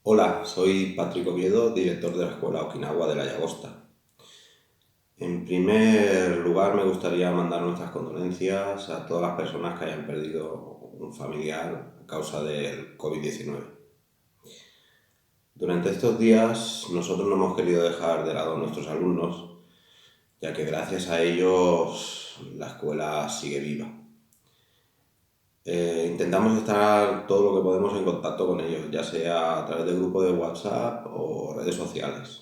Hola, soy Patrick Oviedo, director de la Escuela Okinawa de la Llagosta. En Escuela, director de la Escuela Okinawa de la Llagosta. En primer lugar, me gustaría mandar nuestras condolencias a todas las personas que hayan perdido un familiar a causa del COVID-19. Durante estos días, nosotros no hemos querido dejar de lado a nuestros alumnos, ya que gracias a ellos la escuela sigue viva. Intentamos estar todo lo que podemos en contacto con ellos, ya sea a través del grupo de WhatsApp o redes sociales.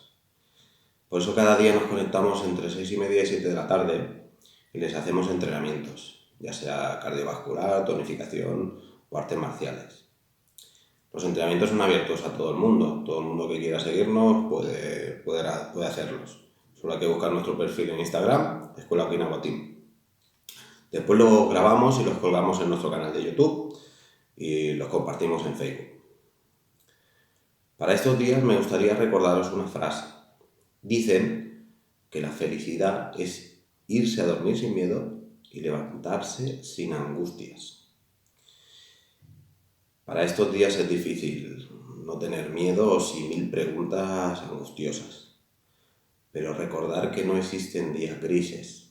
Por eso cada día nos conectamos entre 6:30 y 7 de la tarde y les hacemos entrenamientos, ya sea cardiovascular, tonificación o artes marciales. Los entrenamientos son abiertos a todo el mundo que quiera seguirnos puede hacerlos. Solo hay que buscar nuestro perfil en Instagram, Escuela Okinawa Team. Después los grabamos y los colgamos en nuestro canal de YouTube y los compartimos en Facebook. Para estos días me gustaría recordaros una frase. Dicen que la felicidad es irse a dormir sin miedo y levantarse sin angustias. Para estos días es difícil no tener miedo sin mil preguntas angustiosas, pero recordar que no existen días grises,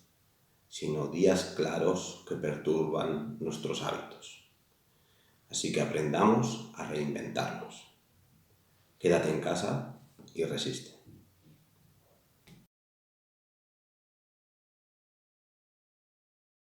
sino días claros que perturban nuestros hábitos. Así que aprendamos a reinventarnos. Quédate en casa y resiste.